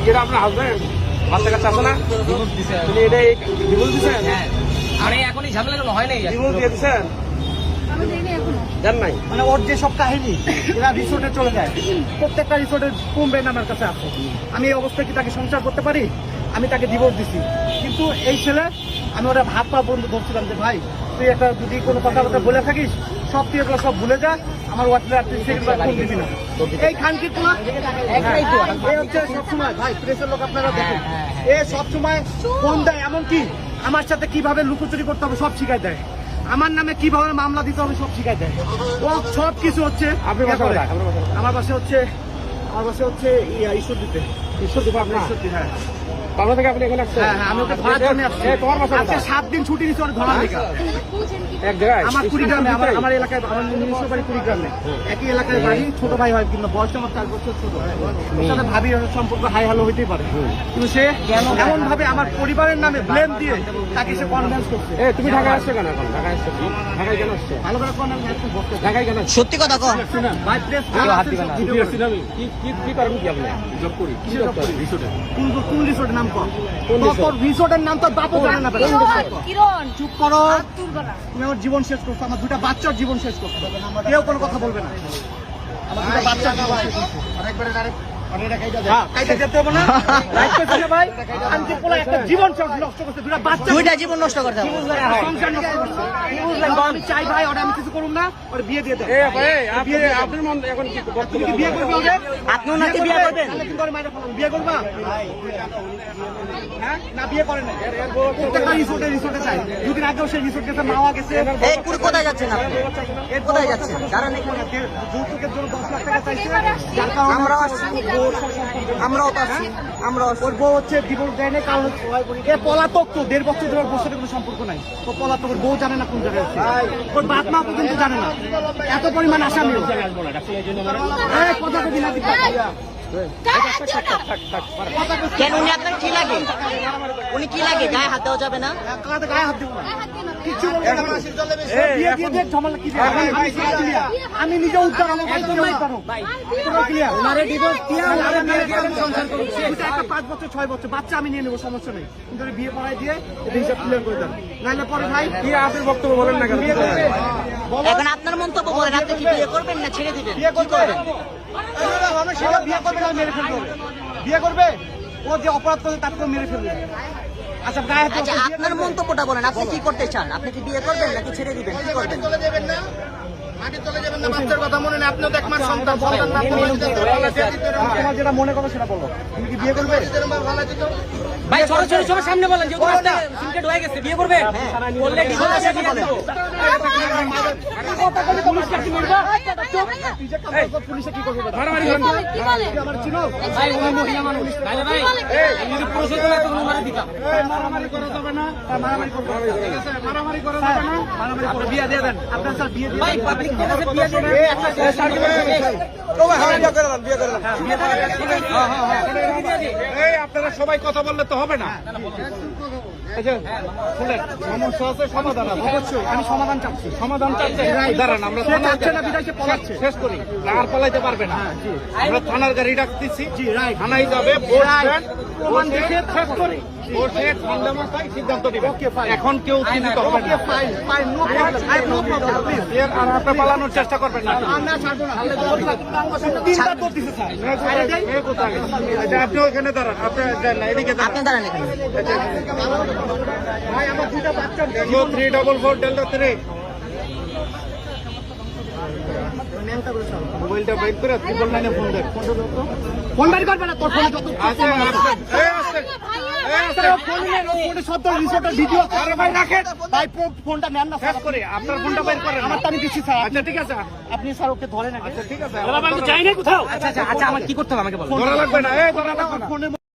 এটা আপনার হাজবেন্ড বাচ্চা কাচ্চা আছে না? তুমি এটা ডিভোর্স দিচ্ছেন? আরে এখনই ঝামেলা কেন হয় নাই? ডিভোর্স দিয়ে দিচ্ছেন? জান নাই মানে ওর যে সব কাহিনী এরা রিসোর্টে চলে যায়, প্রত্যেকটা রিসোর্টের কমবেন আমার কাছে আছে। আমি এই অবস্থায় কি তাকে সংসার করতে পারি? আমি তাকে ডিভোর্স দিছি, কিন্তু এই ছেলে আমি ওরা ভাত পা বন্ধু ধরছিলাম যে ভাই তুই একটা যদি কোনো কথাবার্তা বলে থাকিস সব তুই এগুলো সব ভুলে যা, আমার হোয়াটসঅ্যাপ ফোন দিবি না। এই খানকি তোলা এই হচ্ছে সবসময় ভাই প্রেসের লোক আপনারা দেখেন, এ সবসময় ফোন দেয়, এমনকি আমার সাথে কিভাবে লুকোচুরি করতে হবে সব শিখাই দেয়, আমার নামে কিভাবে মামলা দিতে হবে সব শিখাই দেয়, ও সব কিছু হচ্ছে। আমার বাসা হচ্ছে ঈশ্বর দিতে। ঈশ্বর দিব আপনার? হ্যাঁ পাবনা থেকে আপনি এখানে আসছেন? হ্যাঁ আমি ওকে ধরার জন্য আসছি। তোমার বাসা আজকে 7 দিন ছুটি নিচ্ছি ওর ধরার লেগে। এক জায়গায় আমার কুড়িগ্রামে, আমার এলাকায়, আমার নিজস্ব বাড়ি কুড়িগ্রামে, একই এলাকায় বাড়ি, ছোট ভাই হয় কিন্তু বয়সটা আমার 4 বছর ছোট। ওর সাথে ভাবি সম্পর্ক হাই হ্যালো হইতেই পারে, কিন্তু সে এমন ভাবে আমার পরিবারের নামে ব্লেম দিয়ে তাকে সে কনভিন্স করছে। তুমি ঢাকায় আসছো কেন? এখন ঢাকায় আসছো? ঢাকায় কেন আসছো? ভালো করে কনভিন্স করতে ঢাকায় কেন? সত্যি কথা কও। ভাই প্রেস কি করেন কি আপনি? জব করি। রিসোর্টে? কোন রিসোর্টের নাম কর? তোর রিসোর্টের নাম তোর বাপও জানে না। কিরণ চুপ করো, তুমি আমার জীবন শেষ করছো, আমার 2টা বাচ্চার জীবন শেষ করছো, কেউ কোনো কথা বলবে না। আমার 2টা বাচ্চার জীবন শেষ করছো। দুইটা জীবন নষ্ট করতে হবে। আমি চাই ভাই ওরা আমি কিছু করুন না, ওর বিয়ে দিয়ে দেন। আপনার মন এখন কি তুমি কি বিয়ে করবে ওদের? আপনি ওনাকে বিয়ে করবেন? বিয়ে করবা? হ্যাঁ না বিয়ে করে না, প্রত্যেকটা রিসোর্টে চাই। দুদিন আগেও সেই রিসোর্ট গেছে, মাওয়া গেছে। এই কুড়ি কোথায় যাচ্ছেন আপনি? কোথায় যাচ্ছেন? দাঁড়ান এখানে। যৌতুকের জন্য 10 লাখ টাকা চাইছে, যার কারণে আমরাও আসছি। আমরাও তো আসছি। আমরাও আসছি। ওর বউ হচ্ছে ডিভোর্স দেয় না, কারণ এ পলাতক, তো 1.5 বছর ধরে ওর বউর সাথে কোনো সম্পর্ক নাই। ও পলাতক, ওর বউ জানে না কোন জায়গায় আছে, ওর বাপ মা পর্যন্ত জানে না, এত পরিমাণ আসামি। কথা কবি না দিতে কেন উনি আপনার কি লাগে? উনি কি লাগে? গায়ে হাত দেওয়া যাবে না? গায়ে হাত দিব না, কিছু বলবো না। বিয়ে দিয়ে দিয়ে ঝামেলা কি দিয়ে? আমি নিজে উদ্ধার, আমার ভাই নিজে উদ্ধার হোক। ওনারে ডিভোর্স দিয়ে ওনারে মেরে দিয়ে আমি সংসার করব। এটা একটা 5 বছর 6 বছর বাচ্চা আমি নিয়ে নেব, সমস্যা নেই, কিন্তু বিয়ে পড়ায় দিয়ে এটা হিসাব ক্লিয়ার করে দেন, নাহলে পরে ভাই কি আপনার বক্তব্য বলেন না কেন? এখন আপনার মন্তব্য বলেন, আপনি কি বিয়ে করবেন না ছেড়ে দিবেন? বিয়ে করবে, সেটা বিয়ে করবে না মেরে ফেলবে, বিয়ে করবে, ও যে অপরাধ করে তাকে মেরে ফেলবে। আচ্ছা গায়ে হাত আচ্ছা আপনার মন্তব্যটা বলেন, আপনি কি করতে চান? আপনি কি বিয়ে করবেন নাকি ছেড়ে দিবেন? কি করবেন? তোমার যেটা মনে করো সেটা বলো, তুমি কি বিয়ে করবে? ভাই সরাসরি সামনে বলেন, যে রাস্তা সিনকেট হয়ে গেছে, বিয়ে করবেন? বললে ডিভোর্স দিয়ে দিবেন। পুলিশে কি করবে? মারামারি করেন না। আমার চিনো ভাই উনি মহিলা মানুষ। ভাই ভাই আমি যদি পুরুষের জন্য এত মারা দিতাম। মারামারি করা যাবে না, মারামারি করবে, মারামারি করা যাবে না, মারামারি করে বিয়ে দিয়ে দেন। আপনার স্যার বিয়ে দিয়ে ভাই পাবলিক কে কাছে বিয়ে দেন? আপনারা সবাই কথা বললে তো হবে না। সমস্যা আছে, সমাধান আছে। অবশ্যই আমি সমাধান চাচ্ছি। সমাধান চাচ্ছেন? দাঁড়ান, আমরা সে চাচ্ছে না, বিদায় সে পলাচ্ছে। শেষ করি, আর পালাইতে পারবে না। আমরা থানার গাড়ি ডাকতেছি, জি রাইট, থানায় যাবে, বসবেন, প্রমাণ দেখে শেষ করি। বসে ঠান্ডা মাথায় সিদ্ধান্ত দিবেন। ওকে ফাইন, এখন কেউ চিন্তিত হবে না। Fine fine, no problem, I no problem, please. এর আর আপনি পালানোর চেষ্টা করবেন না। আমরা ছাড়বো না, তিনটা তো দিছে স্যার। এই কোথায়? আচ্ছা, আপনি ওখানে দাঁড়ান, আপনি যান না, এদিকে দাঁড়ান। আপনি দাঁড়ান এখানে। ভাই আমার দুইটা বাচ্চা, 344 ডেল্টা 3 মোবাইলটা বাইর করে 999 ফোন দেন। ফোন বাড়ি করবে না, তোর ফোনে যত আচ্ছা, ফোনে সব তো রিসোর্টের ভিডিও। আরে ভাই রাখেন, ভাই ফোনটা নেন না, শেষ করে আপনার ফোনটা বাইর করেন। আমার তো আমি দিচ্ছি স্যার। আচ্ছা ঠিক আছে, আপনি স্যার ওকে ধরেন আগে। ঠিক আছে, আচ্ছা আমার কি করতে হবে আমাকে বলুন। ধরা লাগবে না, ধরা লাগবে না। ফোনে